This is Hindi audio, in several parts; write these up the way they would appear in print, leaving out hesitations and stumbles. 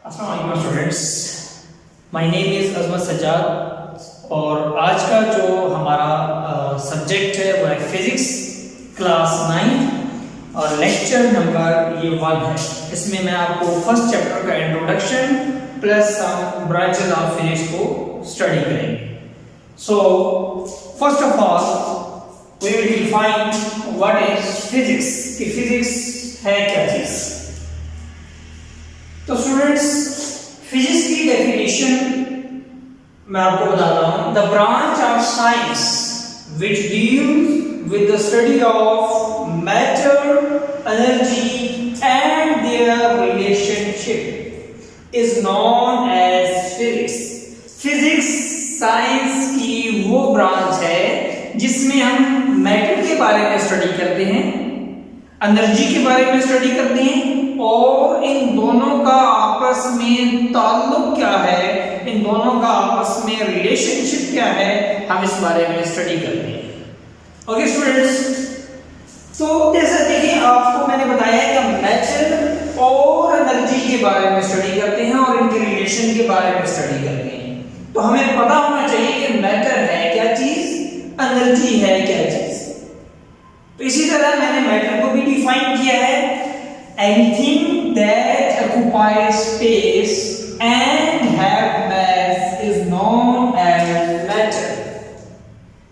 अस्सलाम स्टूडेंट्स, माय नेम इज़ अजमत सज्जाद और आज का जो हमारा सब्जेक्ट है वो है फिजिक्स क्लास 9 और लेक्चर नंबर ये 1 है। इसमें मैं आपको फर्स्ट चैप्टर का introduction plus some branches of physics को स्टडी करेंगे। So first of all we will define what is physics, कि फिजिक्स है क्या चीज़। तो स्टूडेंट्स, फिजिक्स की डेफिनेशन मैं आपको बताता हूं। The branch of science which deals with the study of matter, energy and their relationship is known as physics. Physics science की वो ब्रांच है जिसमें हम मैटर के बारे में स्टडी करते हैं, एनर्जी के बारे में स्टडी करते हैं और इन दोनों का आपस में ताल्लुक क्या है, इन दोनों का आपस में रिलेशनशिप क्या है, हम इस बारे में स्टडी करते हैं। ओके स्टूडेंट्स, तो जैसे देखिए आपको मैंने बताया कि हम मैटर और एनर्जी के बारे में स्टडी करते हैं और इनके रिलेशन के बारे में स्टडी करते हैं। तो हमें पता होना चाहिए कि मैटर है क्या चीज, एनर्जी है क्या चीज। तो इसी तरह मैंने मैटर को भी डिफाइन किया है, anything that occupies space and have mass is known as matter।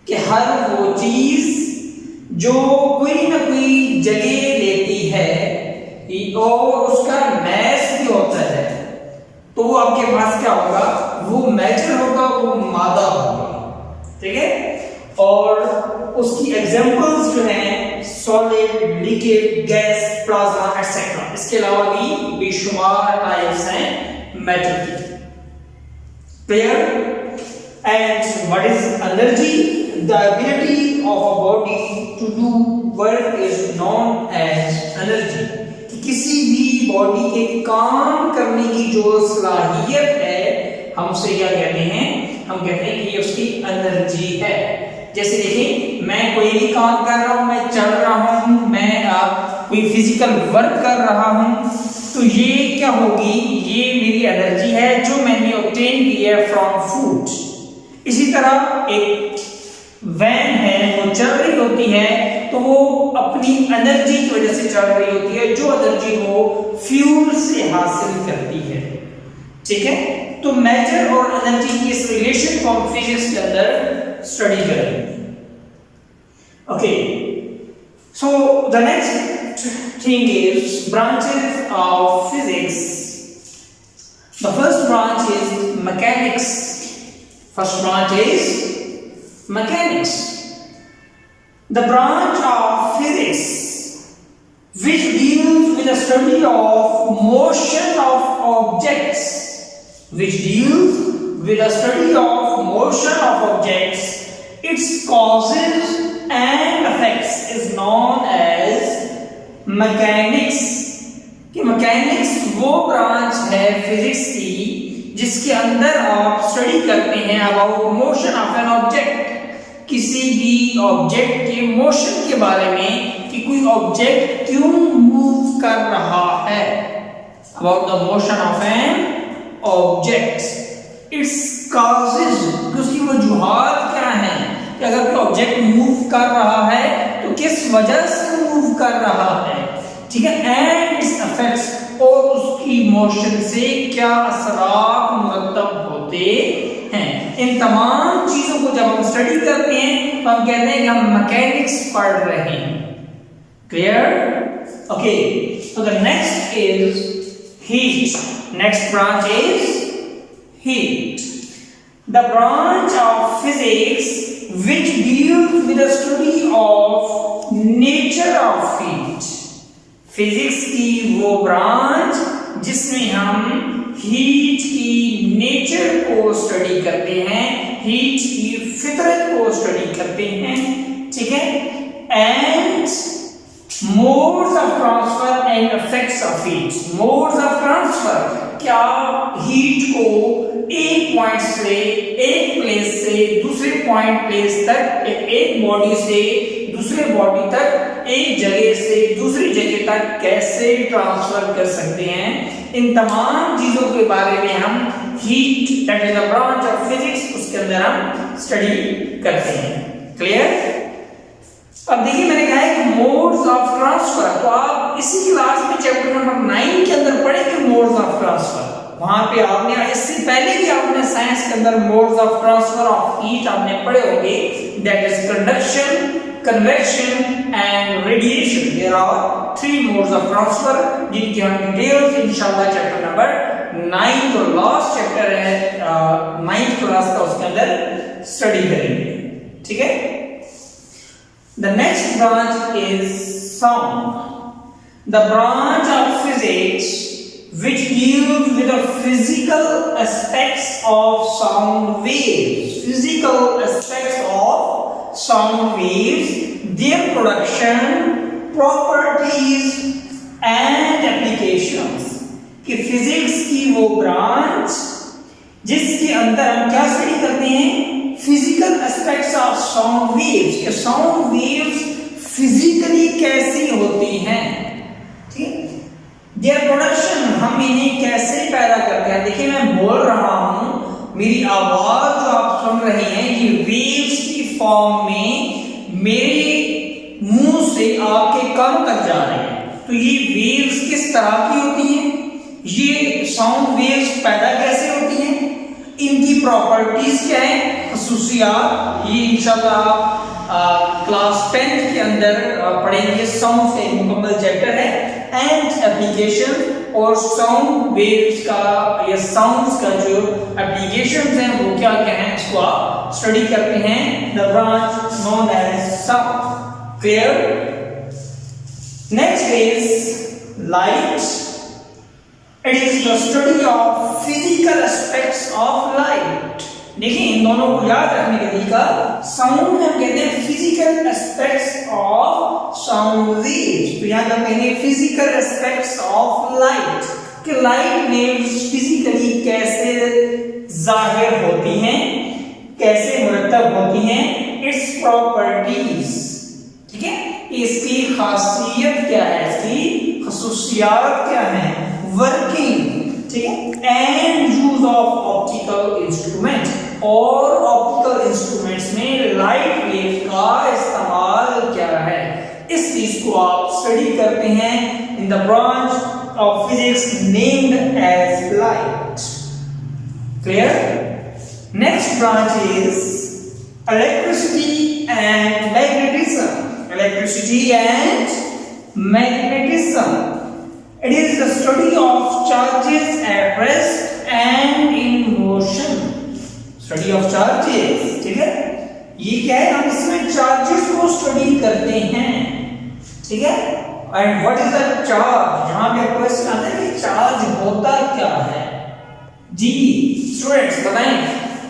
कि हर वो चीज जो कोई ना कोई जगह लेती है और उसका मैस भी होता है, तो वो आपके पास क्या होगा, वो मैटर होगा, वो मादा होगा। ठीक है, और उसकी एग्जांपल्स जो हैं solid, liquid, gas, plasma etcetera. इसके अलावा भी बेशुमार टाइप्स हैं मैटर की। Clear? And what is energy? The ability of a body to do work is known as energy. किसी भी बॉडी के काम करने की जो सलाहियत है, हम उसे क्या कहते हैं? हम कहते हैं कि ये उसकी एनर्जी है। जैसे देखिए, मैं कोई भी काम कर रहा हूं, मैं चल रहा हूं, मैं कोई फिजिकल वर्क कर रहा हूं, तो ये क्या होगी, ये मेरी एनर्जी है जो मैंने ऑब्टेन की है फ्रॉम फूड। इसी तरह एक वैन है, वो चल रही होती है तो वो अपनी एनर्जी की वजह से चल रही होती है, जो एनर्जी वो फ्यूल से हासिल करती है। ठीक है, तो मैटर और एनर्जी की इस रिलेशन को हम फिजिक्स के अंदर स्टडी करेंगे। Okay, so the next thing is branches of physics. The first branch is mechanics. First branch is mechanics, the branch of physics which deals with the study of motion of objects, which deals with the study of motion of objects, its causes and effects is known as mechanics। कि मैकेनिक्स वो ब्रांच है फिजिक्स की जिसके अंदर आप स्टडी करते हैं about motion of an object, किसी भी ऑब्जेक्ट के मोशन के बारे में, कि कोई ऑब्जेक्ट क्यों मूव कर रहा है, about the motion of an object, its causes, उसकी वजूहात क्या है, कि अगर कोई ऑब्जेक्ट मूव कर रहा है तो किस वजह से मूव कर रहा है। ठीक है, एंड इट्स इफेक्ट्स, और उसकी मोशन से क्या असरात मुरतब होते हैं। इन तमाम चीजों को जब हम स्टडी करते हैं तो हम कहते हैं कि हम मैकेनिक्स पढ़ रहे हैं। Clear? Okay, so the next is heat. Next branch is heat. The branch of physics which deals with the study of nature of heat. Physics की वो ब्रांच जिसमें हम हीट की नेचर को स्टडी करते हैं, हीट की फितरत को स्टडी करते हैं। ठीक है, and modes of transfer and effects of heat. Modes of transfer, क्या हीट को एक पॉइंट से, एक प्लेस से दूसरे पॉइंट प्लेस तक, एक बॉडी से दूसरे दूसरे बॉडी तक, एक जगह से दूसरी जगह तक कैसे ट्रांसफर कर सकते हैं, इन तमाम चीजों के बारे में हम heat that is the branch of physics उसके अंदर हम स्टडी करते हैं। क्लियर? अब देखिए मैंने कहा है कि मोड्स ऑफ ट्रांसफर, तो आप इसी क्लास में चैप्टर नंबर 9 के अंदर पढ़ेंगे मोड्स ऑफ ट्रांसफर। वहां पे आपने इससे पहले भी आपने साइंस के अंदर modes of transfer of heat आपने पढ़े होंगे, that is conduction, convection and radiation. There are 3 modes of transfer जिनकी हम डिटेल्स इंशाल्लाह चैप्टर नंबर 9 जो लास्ट चैप्टर है 9th क्लास का उसके अंदर स्टडी करेंगे। ठीक है? The next branch is sound, the branch of physics which deals with the physical aspects of sound waves. Physical aspects of sound waves, their production, properties and applications. कि फिजिक्स की वो ब्रांच जिसके अंदर हम क्या स्टडी करते हैं, physical aspects of sound waves, कि साउंड वेव्स फिजिकली कैसी होती हैं। ठीक, देयर प्रोडक्शन, हम इन्हें कैसे पैदा करते हैं। देखिए मैं बोल रहा हूं, मेरी आवाज जो आप सुन रहे हैं ये वेव्स की फॉर्म में मेरे मुंह से आपके कानों तक जा रहे हैं। तो ये वेव्स किस तरह की होती हैं, ये साउंड वेव्स पैदा कैसे होती हैं, इनकी प्रॉपर्टीज क्या है, खसूसियात, ये इंशाल्लाह क्लास 10th के अंदर पढ़ेंगे। साउंड का मुकम्मल चैप्टर है एंड एप्लीकेशन, और साउंड वेव्स का या साउंड्स का जो एप्लीकेशंस हैं वो क्या क्या हैं इसको आप स्टडी करते हैं। The branch known as sound. Clear? Next is light. It is the study of physical aspects of light. देखिए इन दोनों को याद रखने का तरीका, साउंड में हम कहते हैं physical aspects of sound waves, तो यहाँ हम कहेंगे फिजिकल एस्पेक्ट्स ऑफ लाइट, कि लाइट वेव्स फिजिकली कैसे जाहिर होती हैं, कैसे मुरतब होती हैं, इट्स प्रॉपर्टीज। ठीक है, इसकी खासियत क्या है, इसकी खसूसियात क्या है, वर्किंग, ठीक है, and use of optical instrument, और ऑप्टिकल इंस्ट्रूमेंट्स में लाइट वेव का इस्तेमाल क्या है, इस चीज को आप स्टडी करते हैं in the branch of physics named as light. Clear? Next branch is electricity and magnetism. Electricity and magnetism, it is the study of charges at rest and in motion. Study of charges, ठीक है, ये क्या है, हम इसमें चार्जेस को स्टडी करते हैं। ठीक है, and what is the charge, जहां पे क्वेश्चन आता है कि चार्ज होता क्या है। जी स्टूडेंट्स बताएं,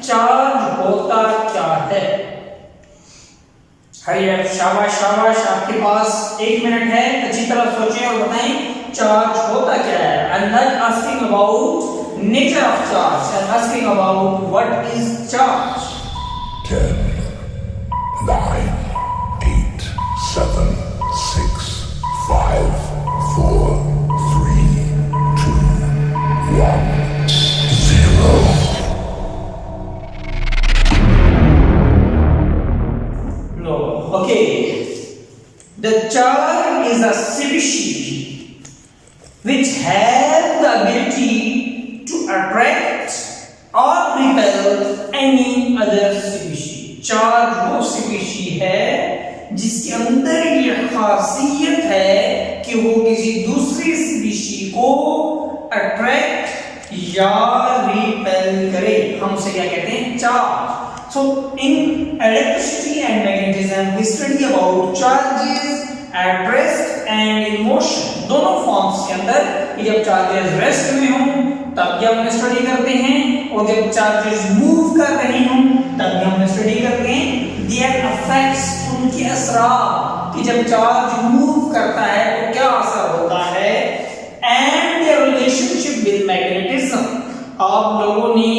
चार्ज होता क्या है। हरियर, शाबाश शाबाश, आपके पास 1 मिनट है, अच्छी तरह सोचें और बताएं चार्ज होता क्या है। I'm not asking about nature of charge, I'm asking about what is charge. 10, 9, 8, 7, 6, 5, 4, 3, 2, 1, 0. No, okay. The charge is a species which have the ability to attract or repel any other species. Charge वो स्पीशीज है जिसके अंदर ये खासियत है कि वो किसी दूसरी स्पीशीज को अट्रैक्ट या रिपेल करे, हम उसे क्या कहते हैं, charge. So in electricity and magnetism we study about charges at rest and in motion. दोनों फॉर्म्स के अंदर कि जब चार्जेस रेस्ट में हों तब भी हम स्टडी करते हैं, और जब चार्जेस मूव कर रहे हों तब भी हम स्टडी करते हैं। देयर इफेक्ट्स, उनके असरात, कि जब चार्ज मूव करता है तो क्या असर होता है, and their relationship with magnetism. आप लोगों ने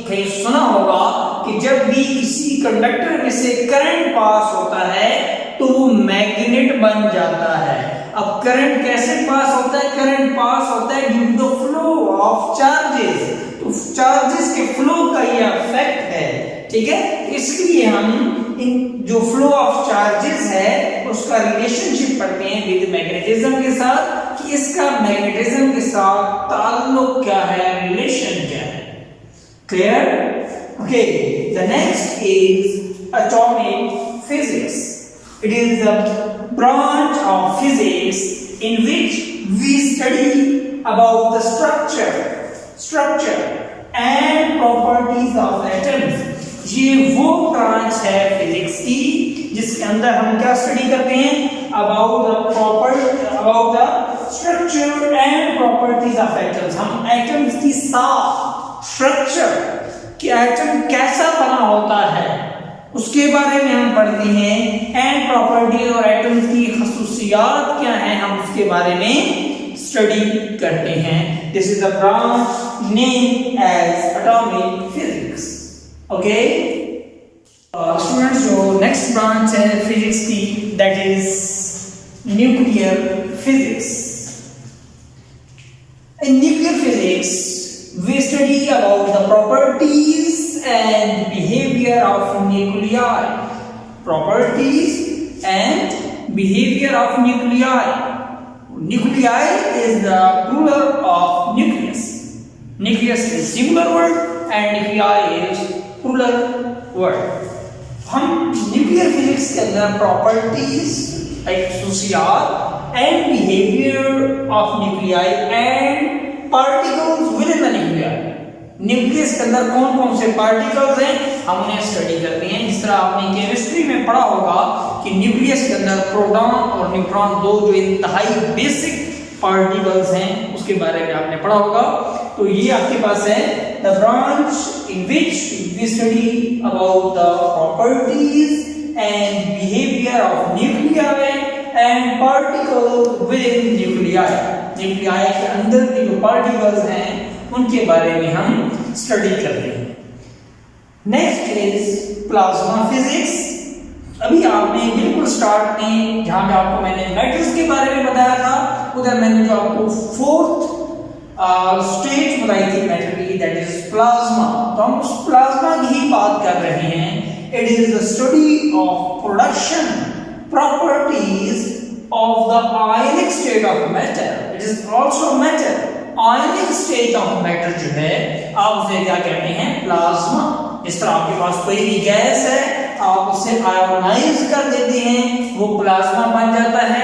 कहीं सुना होगा कि जब भी किसी कंडक्टर में से करंट पास होता है तो वो मैग्नेट बन जाता है। अब करंट कैसे पास होता है? करंट पास होता है due to the flow of charges. तो चार्जेस के फ्लो का ये इफेक्ट है, ठीक है। इसलिए हम इन जो फ्लो ऑफ चार्जेस है उसका रिलेशनशिप पढ़ते हैं विद मैग्नेटिज्म के साथ, कि इसका मैग्नेटिज्म के साथ ताल्लुक क्या है, रिलेशन क्या है। Clear? Okay, the next is atomic physics. It is the branch of physics in which we study about the structure and properties of atoms. ये वो ब्रांच है फिजिक्स की जिसके अंदर हम क्या स्टडी करते हैं? about the structure and properties of atoms. हम एटम्स की साफ स्ट्रक्चर कि एटम कैसा बना होता है उसके बारे में हम पढ़ते हैं, एंड प्रॉपर्टी और एटम्स की खसूसियात क्या हैं हम उसके बारे में स्टडी करते हैं। This is the branch name as atomic physics. Okay students, जो नेक्स्ट ब्रांच है फिजिक्स की that is nuclear physics. In nuclear physics we study about the properties and behavior of nuclei. Properties and behavior of nuclei. Nuclei is the plural of nucleus. Nucleus is singular word and nuclei is plural word. हम न्यूक्लियर फिजिक्स के अंदर प्रॉपर्टीज खसूसियात and behaviour of nuclei and particles within the nucleus, nucleus के अंदर कौन कौन से पार्टिकल्स हैं हम उन्हें स्टडी करते हैं। जिस तरह आपने केमिस्ट्री में पढ़ा होगा कि न्यूक्लियस के अंदर प्रोटॉन और न्यूट्रॉन दो जो इंतहाई बेसिक पार्टिकल्स हैं उसके बारे में आपने पढ़ा होगा। तो ये आपके पास है the branch in which we study about the properties and behaviour of nuclei and particles within nuclei. Nuclei के अंदर के जो पार्टिकल्स हैं उनके बारे में हम स्टडी करते हैं। Next is plasma physics. अभी आपने बिल्कुल स्टार्ट में जहां पे आपको मैंने मैटर्स के बारे में बताया था उधर मैंने जो आपको फोर्थ स्टेज बताई थी मैटर की दैट इज प्लाज्मा। तो हम उस प्लाज्मा की ही बात कर रहे हैं। It is the study of production properties of the ionic state of matter. It is also matter. Ionic state of matter जो है आप उसे क्या कहते हैं? प्लाज्मा। इस तरह आपके पास कोई भी गैस है आप उसे आयोनाइज कर देते हैं वो प्लाज्मा बन जाता है।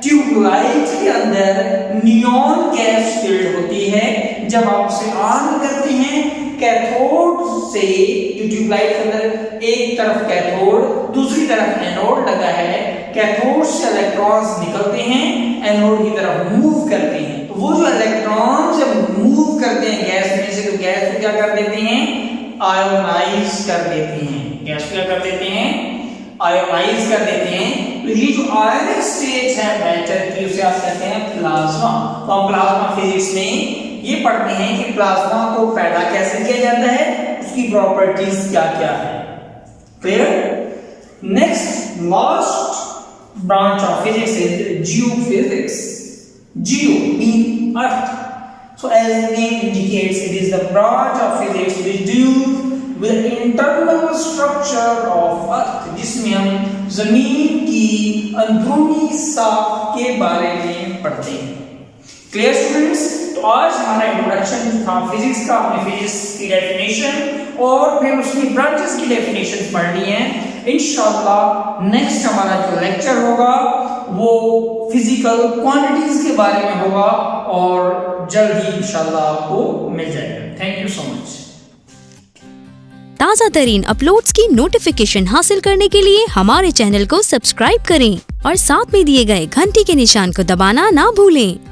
ट्यूबलाइट के अंदर नियॉन गैस फील्ड होती है, जब आप उसे ऑन करते हैं कैथोड से, जो ट्यूबलाइट के अंदर एक तरफ कैथोड दूसरी तरफ एनोड लगा है, कैथोड से इलेक्ट्रॉन्स निकलते हैं एनोड की तरफ मूव करते हैं। तो वो जो इलेक्ट्रॉन जब मूव करते हैं गैस में से तो गैस को क्या कर देते हैं? आयोनाइज कर देते हैं। गैस को क्या कर देते हैं? आयोनाइज कर देते हैं। तो ये जो आयनिक स्टेज है मैटर की उसे आप कहते हैं प्लाज्मा। तो हम प्लाज्मा फिजिक्स में ये पढ़ते हैं कि प्लाज्मा को पैदा कैसे किया जाता है, उसकी प्रॉपर्टीज क्या क्या है। Clear? Next last branch of physics is geophysics. Geo means earth. So as the name indicates, it is the branch of physics which deals with the internal structure of earth, जिसमें हम जमीन की अंदरूनी साख के बारे में पढ़ते हैं। Clear students? तो आज हमारा इंट्रोडक्शन था फिजिक्स का। हमने फिजिक्स की डेफिनेशन और फिर उसकी ब्रांचेस की डेफिनेशन पढ़नी है। इंशाल्लाह नेक्स्ट हमारा जो लेक्चर होगा वो फिजिकल क्वांटिटीज के बारे में होगा और जल्द ही इंशाल्लाह आपको मिल जाएगा। Thank you so much. ताज़ा तरीन अपलोड्स की नोटिफिकेशन हासिल करने के लिए हमारे चैनल को सब्सक्राइब करें और साथ में दिए गए घंटी के निशान को दबाना ना भूलें।